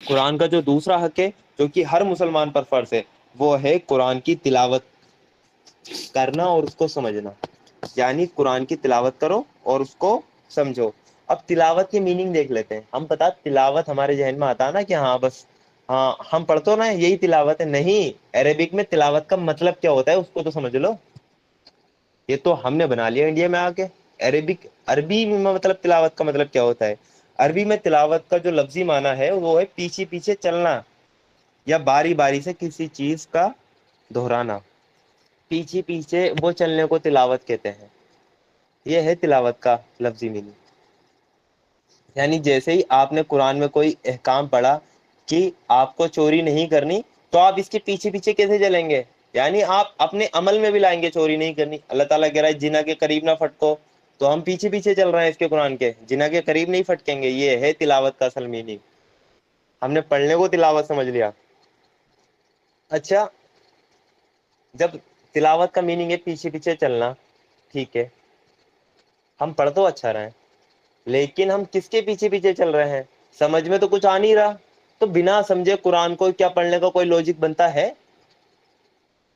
قرآن کا جو دوسرا حق ہے جو کہ ہر مسلمان پر فرض ہے، وہ ہے قرآن کی تلاوت کرنا اور اس کو سمجھنا۔ یعنی قرآن کی تلاوت کرو اور اس کو سمجھو۔ اب تلاوت کی میننگ دیکھ لیتے ہیں ہم۔ پتا تلاوت ہمارے ذہن میں آتا ہے نا کہ ہاں بس ہاں ہم پڑھتے نا یہی تلاوت ہے، نہیں، عربک میں تلاوت کا مطلب کیا ہوتا ہے اس کو تو سمجھ لو۔ یہ تو ہم نے بنا لیا انڈیا میں آ کے عربی میں مطلب تلاوت کا مطلب کیا ہوتا ہے۔ عربی میں تلاوت کا جو لفظی معنی ہے وہ ہے پیچھے پیچھے چلنا یا باری باری سے کسی چیز کا دہرانا۔ پیچھے پیچھے وہ چلنے کو تلاوت کہتے ہیں۔ یہ ہے تلاوت کا لفظی معنی۔ یعنی جیسے ہی آپ نے قرآن میں کوئی احکام پڑھا کہ آپ کو چوری نہیں کرنی، تو آپ اس کے پیچھے پیچھے کیسے چلیں گے؟ یعنی آپ اپنے عمل میں بھی لائیں گے چوری نہیں کرنی۔ اللہ تعالیٰ کہہ رہا ہے زنا کے قریب نہ پھٹکو، تو ہم پیچھے پیچھے چل رہے ہیں اس کے قرآن کے، زنا کے قریب نہیں پھٹکیں گے۔ یہ ہے تلاوت کا اصل میننگ۔ ہم نے پڑھنے کو تلاوت سمجھ لیا۔ اچھا، جب تلاوت کا میننگ ہے پیچھے پیچھے چلنا، ٹھیک ہے، ہم پڑھ تو اچھا رہے ہیں، لیکن ہم کس کے پیچھے پیچھے چل رہے ہیں؟ سمجھ میں تو کچھ آ نہیں رہا، تو بنا سمجھے قرآن کو کیا پڑھنے کا کوئی لوجک بنتا ہے؟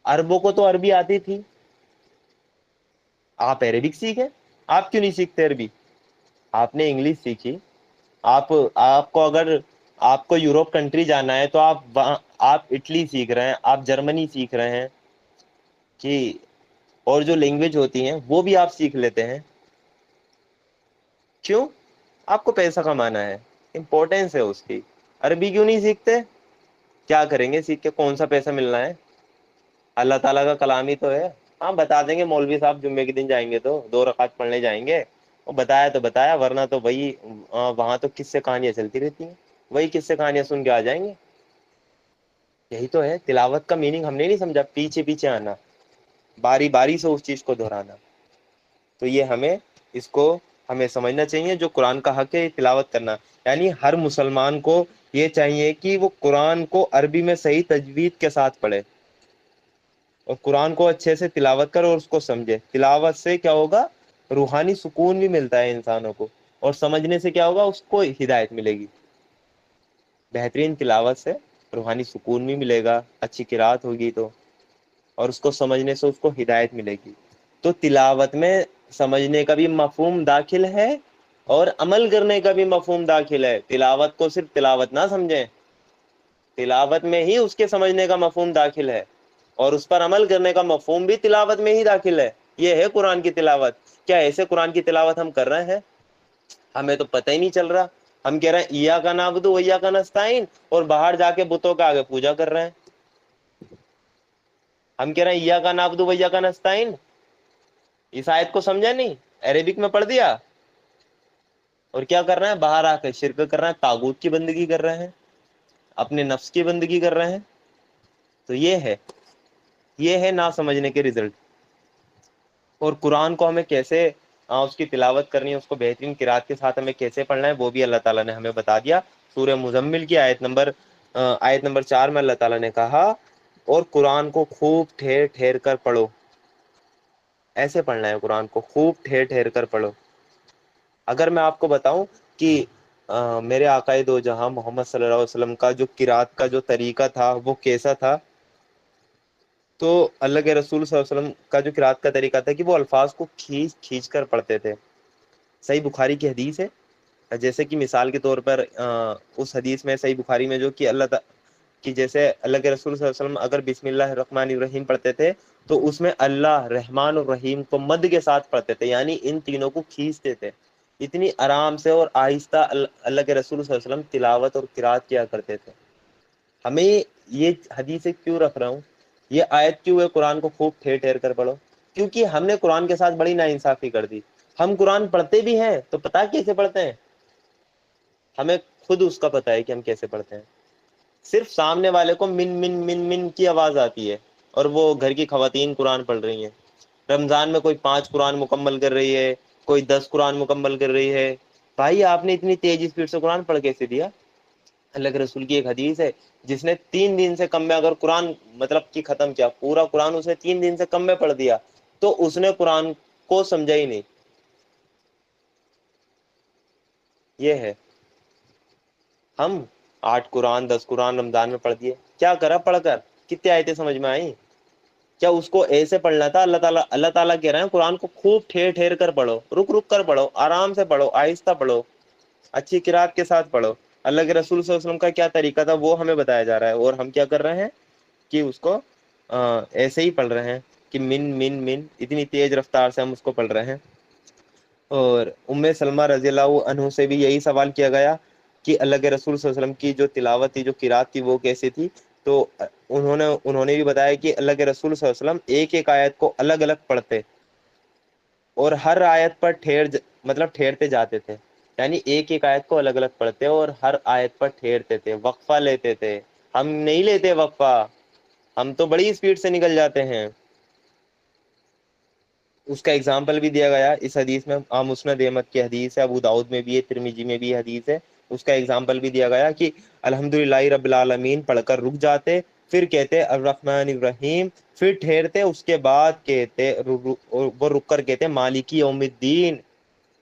عربوں کو تو عربی آتی تھی، آپ عربک سیکھیں، آپ کیوں نہیں سیکھتے عربی؟ آپ نے انگلش سیکھی، آپ کو اگر آپ کو یوروپ کنٹری جانا ہے تو آپ اٹلی سیکھ رہے ہیں، آپ جرمنی سیکھ رہے ہیں کہ اور جو لینگویج ہوتی ہیں وہ بھی آپ سیکھ لیتے ہیں۔ کیوں؟ آپ کو پیسہ کمانا ہے، امپورٹینس ہے اس کی۔ عربی کیوں نہیں سیکھتے؟ کیا کریں گے سیکھ کے؟ کون سا پیسہ ملنا ہے؟ اللہ تعالیٰ کا کلام ہی تو ہے۔ ہاں بتا دیں گے مولوی صاحب جمعے کے دن جائیں گے تو 2 رکعت پڑھنے جائیں گے، وہ بتایا تو بتایا، ورنہ تو وہی وہاں تو کس سے کہانیاں چلتی رہتی ہیں، وہی کس سے کہانیاں سن کے آ جائیں گے۔ یہی تو ہے تلاوت کا میننگ، ہم نے نہیں سمجھا، پیچھے پیچھے آنا، باری باری سے اس چیز کو دہرانا۔ تو یہ ہمیں سمجھنا چاہیے، جو قرآن کا حق ہے تلاوت کرنا۔ یعنی ہر مسلمان کو یہ چاہیے کہ وہ قرآن کو عربی میں صحیح تجوید کے ساتھ پڑھے اور قرآن کو اچھے سے تلاوت کرے اور اس کو سمجھے۔ تلاوت سے کیا ہوگا؟ روحانی سکون بھی ملتا ہے انسانوں کو، اور سمجھنے سے کیا ہوگا؟ اس کو ہدایت ملے گی۔ بہترین تلاوت سے روحانی سکون بھی ملے گا، اچھی قرات ہوگی تو، اور اس کو سمجھنے سے اس کو ہدایت ملے گی۔ تو تلاوت میں سمجھنے کا بھی مفہوم داخل ہے اور عمل کرنے کا بھی مفہوم داخل ہے۔ تلاوت کو صرف تلاوت نہ سمجھیں، تلاوت میں ہی اس کے سمجھنے کا مفہوم داخل ہے، اور اس پر عمل کرنے کا مفہوم بھی تلاوت میں ہی داخل ہے۔ یہ ہے قرآن کی تلاوت۔ کیا ایسے قرآن کی تلاوت ہم کر رہے ہیں؟ ہمیں تو پتہ ہی نہیں چل رہا۔ ہم کہہ رہے ہیں ایاک نعبد و ایاک نستعین، اور باہر جا کے بتوں کے آگے پوجا کر رہے ہیں۔ ہم کہہ رہے ہیں ایاک نعبد و ایاک نستعین، اس آیت کو سمجھا نہیں، عربک میں پڑھ دیا، اور کیا کر رہے ہیں؟ باہر آ کے شرک کر رہے ہیں، طاغوت کی بندگی کر رہے ہیں، اپنے نفس کی بندگی کر رہے ہیں۔ تو یہ ہے نہ سمجھنے کے رزلٹ۔ اور قرآن کو ہمیں کیسے اس کی تلاوت کرنی ہے، اس کو بہترین قرات کے ساتھ ہمیں کیسے پڑھنا ہے، وہ بھی اللہ تعالیٰ نے ہمیں بتا دیا۔ سورہ مزمل کی آیت نمبر 4 میں اللہ تعالیٰ نے کہا، اور قرآن کو خوب ٹھہر ٹھہر کر پڑھو۔ ایسے پڑھنا ہے قرآن کو، خوب ٹھہر ٹھہر کر پڑھو۔ اگر میں آپ کو بتاؤں کہ میرے آقا دو جہاں محمد صلی اللہ علیہ وسلم کا جو قرات کا جو طریقہ تھا وہ کیسا تھا، تو اللہ کے رسول صلی اللہ علیہ وسلم کا جو قرات کا طریقہ تھا کہ وہ الفاظ کو کھینچ کھینچ کر پڑھتے تھے۔ صحیح بخاری کی حدیث ہے، جیسے کہ مثال کے طور پر اس حدیث میں صحیح بخاری میں جو کہ کہ جیسے اللہ کے رسول صلی اللہ علیہ وسلم اگر بسم اللہ الرحمن الرحیم پڑھتے تھے تو اس میں اللہ رحمان الرحیم کو مد کے ساتھ پڑھتے تھے، یعنی ان تینوں کو کھینچتے تھے۔ اتنی آرام سے اور آہستہ اللہ کے رسول صلی اللہ علیہ وسلم تلاوت اور قرات کیا کرتے تھے۔ ہمیں یہ حدیثیں کیوں رکھ رہا ہوں، یہ آیت کیوں ہے قرآن کو خوب ٹھہر ٹھہر کر پڑھو؟ کیونکہ ہم نے قرآن کے ساتھ بڑی ناانصافی کر دی۔ ہم قرآن پڑھتے بھی ہیں تو پتہ کیسے پڑھتے ہیں؟ ہمیں خود اس کا پتہ ہے کہ ہم کیسے پڑھتے ہیں۔ صرف سامنے والے کو من من من من کی آواز آتی ہے، اور وہ گھر کی خواتین قرآن پڑھ رہی ہیں۔ رمضان میں کوئی 5 قرآن مکمل کر رہی ہے، کوئی 10 قرآن مکمل کر رہی ہے۔ بھائی آپ نے اتنی تیز اسپیڈ سے قرآن پڑھ کیسے دیا؟ اللہ کے رسول کی ایک حدیث ہے، جس نے 3 دن سے کم میں اگر قرآن مطلب کہ ختم کیا، پورا قرآن اس نے 3 دن سے کم میں پڑھ دیا، تو اس نے قرآن کو سمجھا ہی نہیں۔ یہ ہے 8 قرآن 10 قرآن رمضان میں پڑھ دیے، کیا کرا پڑھ کر؟ کتنی آیتیں سمجھ میں آئیں؟ کیا اس کو ایسے پڑھنا تھا؟ اللہ تعالیٰ کہہ رہے ہیں قرآن کو خوب ٹھہر ٹھہر کر پڑھو، رک رک کر پڑھو، آرام سے پڑھو، آہستہ پڑھو، اچھی قرات کے ساتھ پڑھو۔ اللہ کے رسول صلی اللہ علیہ وسلم کا کیا طریقہ تھا وہ ہمیں بتایا جا رہا ہے، اور ہم کیا کر رہے ہیں کہ اس کو ایسے ہی پڑھ رہے ہیں کہ من من من، اتنی تیز رفتار سے ہم اس کو پڑھ رہے ہیں۔ اور ام سلمہ رضی اللہ عنہ سے بھی یہی سوال کیا گیا کہ اللہ کے رسول صلی اللہ علیہ وسلم کی جو تلاوت تھی، جو قرات تھی، وہ کیسی تھی؟ تو انہوں نے بھی بتایا کہ اللہ کے رسول صلی اللہ علیہ وسلم ایک ایک آیت کو الگ الگ پڑھتے، اور ہر آیت پر ٹھہرتے جاتے تھے، یعنی ایک ایک آیت کو الگ الگ پڑھتے اور ہر آیت پر ٹھہرتے تھے، وقفہ لیتے تھے۔ ہم نہیں لیتے وقفہ، ہم تو بڑی اسپیڈ سے نکل جاتے ہیں۔ اس کا اگزامپل بھی دیا گیا اس حدیث میں، مسند احمد کی حدیث ہے، ابو داؤد میں بھی ہے، ترمذی میں بھی حدیث ہے۔ اس کا اگزامپل بھی دیا گیا کہ الحمدللہ رب العالمین پڑھ کر رک جاتے، پھر کہتے الرحمن الرحیم، پھر ٹھہرتے، اس کے بعد کہتے وہ رک کر کہتے مالکی یوم الدین۔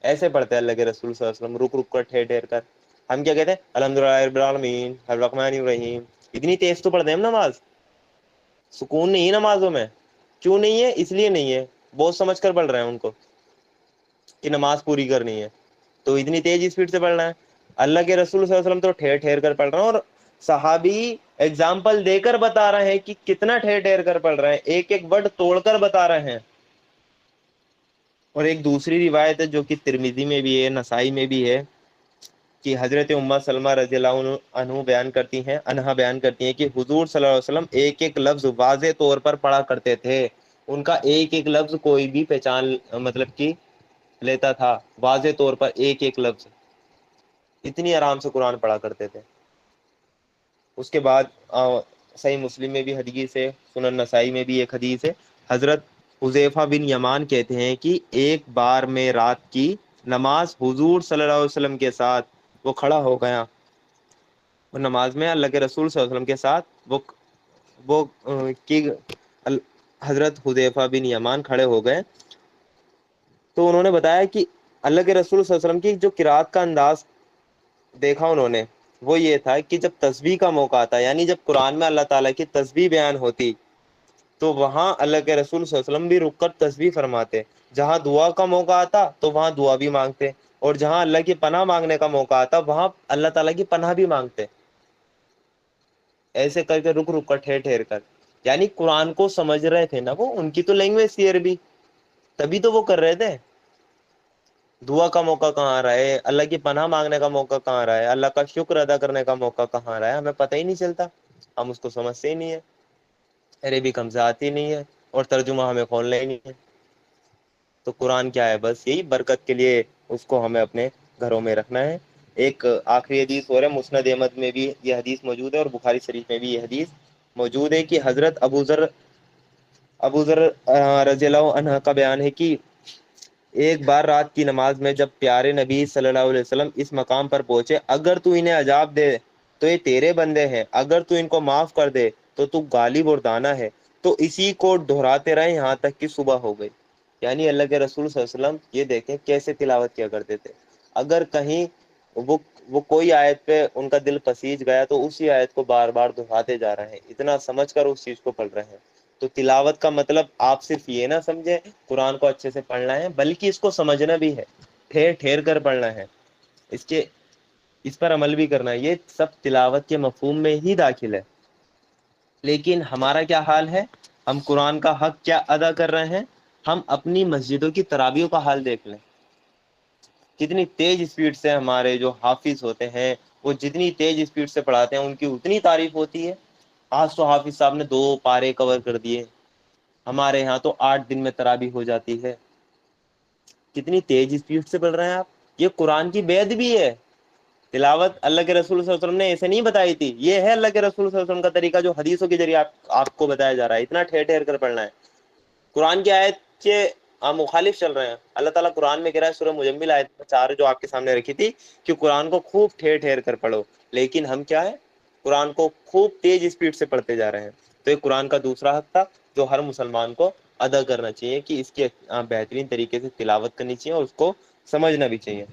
ایسے پڑھتے اللہ کے رسول صلی اللہ علیہ وسلم، رک رک کر، ٹھہر ٹھہر کر۔ ہم کیا کہتے ہیں؟ الحمدللہ رب العالمین الرحمن الرحیم۔ اتنی تیز تو پڑھتے ہیں ہم نماز، سکون نہیں ہے نمازوں میں۔ کیوں نہیں ہے؟ اس لیے نہیں ہے، بہت سمجھ کر پڑھ رہے ہیں ان کو کہ نماز پوری کرنی ہے، تو اتنی تیز اسپیڈ سے پڑھنا ہے۔ اللہ کے رسول صلی اللہ علیہ وسلم تو ٹھہر ٹھہر کر پڑھ رہے ہیں، اور صحابی اگزامپل دے کر بتا رہے ہیں کہ کتنا ٹھہر ٹھہر کر پڑھ رہے ہیں، ایک ایک ورڈ توڑ کر بتا رہے ہیں۔ اور ایک دوسری روایت ہے جو کہ ترمذی میں بھی ہے، نسائی میں بھی ہے، کہ حضرت ام سلمہ رضی اللہ عنہ بیان کرتی ہیں کہ حضور صلی اللہ علیہ وسلم ایک ایک لفظ واضح طور پر پڑھا کرتے تھے۔ ان کا ایک ایک لفظ کوئی بھی پہچان کہ لیتا تھا، واضح طور پر ایک ایک لفظ، اتنی آرام سے قرآن پڑھا کرتے تھے۔ اس کے بعد صحیح مسلم میں بھی حدیث ہے، سنن نسائی میں بھی ایک حدیث ہے، حضرت حذیفہ بن یمان کہتے ہیں کہ ایک بار میں رات کی نماز حضور صلی اللہ علیہ وسلم کے ساتھ وہ کھڑا ہو گیا، وہ نماز میں اللہ کے رسول صلی اللہ علیہ وسلم کے ساتھ وہ کی حضرت حذیفہ بن یمان کھڑے ہو گئے، تو انہوں نے بتایا کہ اللہ کے رسول صلی اللہ علیہ وسلم کی جو قرات کا انداز دیکھا انہوں نے، وہ یہ تھا کہ جب تسبیح کا موقع آتا، یعنی جب قرآن میں اللہ تعالیٰ کی تسبیح بیان ہوتی، تو وہاں اللہ کے رسول صلی اللہ علیہ وسلم بھی رک کر تسبیح فرماتے، جہاں دعا کا موقع آتا تو وہاں دعا بھی مانگتے، اور جہاں اللہ کی پناہ مانگنے کا موقع آتا وہاں اللہ تعالیٰ کی پناہ بھی مانگتے، ایسے کر کے رک رک کر، ٹھہر ٹھہر کر، یعنی قرآن کو سمجھ رہے تھے نا وہ، ان کی تو لینگویج تھی عربی، تبھی تو وہ کر رہے تھے۔ دعا کا موقع کہاں آ رہا ہے، اللہ کی پناہ مانگنے کا موقع کہاں آ رہا ہے، اللہ کا شکر ادا کرنے کا موقع کہاں آ رہا ہے، ہمیں پتہ ہی نہیں چلتا، ہم اس کو سمجھتے ہی نہیں ہے، عربی ہم سے آتی نہیں ہے، اور ترجمہ ہمیں کھولنا ہی نہیں ہے۔ تو قرآن کیا ہے؟ بس یہی برکت کے لیے اس کو ہمیں اپنے گھروں میں رکھنا ہے۔ ایک آخری حدیث اور ہے، مسند احمد میں بھی یہ حدیث موجود ہے، اور بخاری شریف میں بھی یہ حدیث موجود ہے، کہ حضرت ابو ذر رضی اللہ عنہ کا بیان ہے کہ ایک بار رات کی نماز میں جب پیارے نبی صلی اللہ علیہ وسلم اس مقام پر پہنچے، اگر تو انہیں عذاب دے تو یہ تیرے بندے ہیں، اگر تو ان کو معاف کر دے تو غالب اور دانا ہے، تو اسی کو دہراتے رہے یہاں تک کہ صبح ہو گئی۔ یعنی اللہ کے رسول صلی اللہ علیہ وسلم یہ دیکھیں کیسے تلاوت کیا کرتے تھے، اگر کہیں وہ کوئی آیت پہ ان کا دل پسیج گیا تو اسی آیت کو بار بار دہراتے جا رہے ہیں، اتنا سمجھ کر اس چیز کو پڑھ رہے ہیں۔ تو تلاوت کا مطلب آپ صرف یہ نہ سمجھیں قرآن کو اچھے سے پڑھنا ہے، بلکہ اس کو سمجھنا بھی ہے، ٹھہر ٹھہر کر پڑھنا ہے، اس پر عمل بھی کرنا ہے، یہ سب تلاوت کے مفہوم میں ہی داخل ہے۔ لیکن ہمارا کیا حال ہے؟ ہم قرآن کا حق کیا ادا کر رہے ہیں؟ ہم اپنی مسجدوں کی تراویحوں کا حال دیکھ لیں، کتنی تیز اسپیڈ سے ہمارے جو حافظ ہوتے ہیں وہ جتنی تیز اسپیڈ سے پڑھاتے ہیں ان کی اتنی تعریف ہوتی ہے۔ آج تو حافظ صاحب نے 2 پارے کور کر دیے، ہمارے یہاں تو 8 دن میں تراویح ہو جاتی ہے۔ کتنی تیز اسپیڈ سے پڑھ رہے ہیں آپ، یہ قرآن کی بیعت بھی ہے۔ تلاوت اللہ کے رسول صلی اللہ علیہ وسلم نے ایسے نہیں بتائی تھی، یہ ہے اللہ کے رسول صلی اللہ علیہ وسلم کا طریقہ جو حدیثوں کے ذریعے آپ کو بتایا جا رہا ہے، اتنا ٹھہر ٹھہر کر پڑھنا ہے۔ قرآن کی آیت کے مخالف چل رہے ہیں۔ اللہ تعالیٰ قرآن میں کہہ رہا ہے، سورہ مجمل آیت 4 جو آپ کے سامنے رکھی تھی، کہ قرآن کو خوب ٹھہر ٹھہر کر پڑھو، لیکن ہم کیا ہے؟ قرآن کو خوب تیز اسپیڈ سے پڑھتے جا رہے ہیں۔ تو یہ قرآن کا دوسرا حق تھا جو ہر مسلمان کو ادا کرنا چاہیے، کہ اس کی بہترین طریقے سے تلاوت کرنی چاہیے اور اس کو سمجھنا بھی چاہیے۔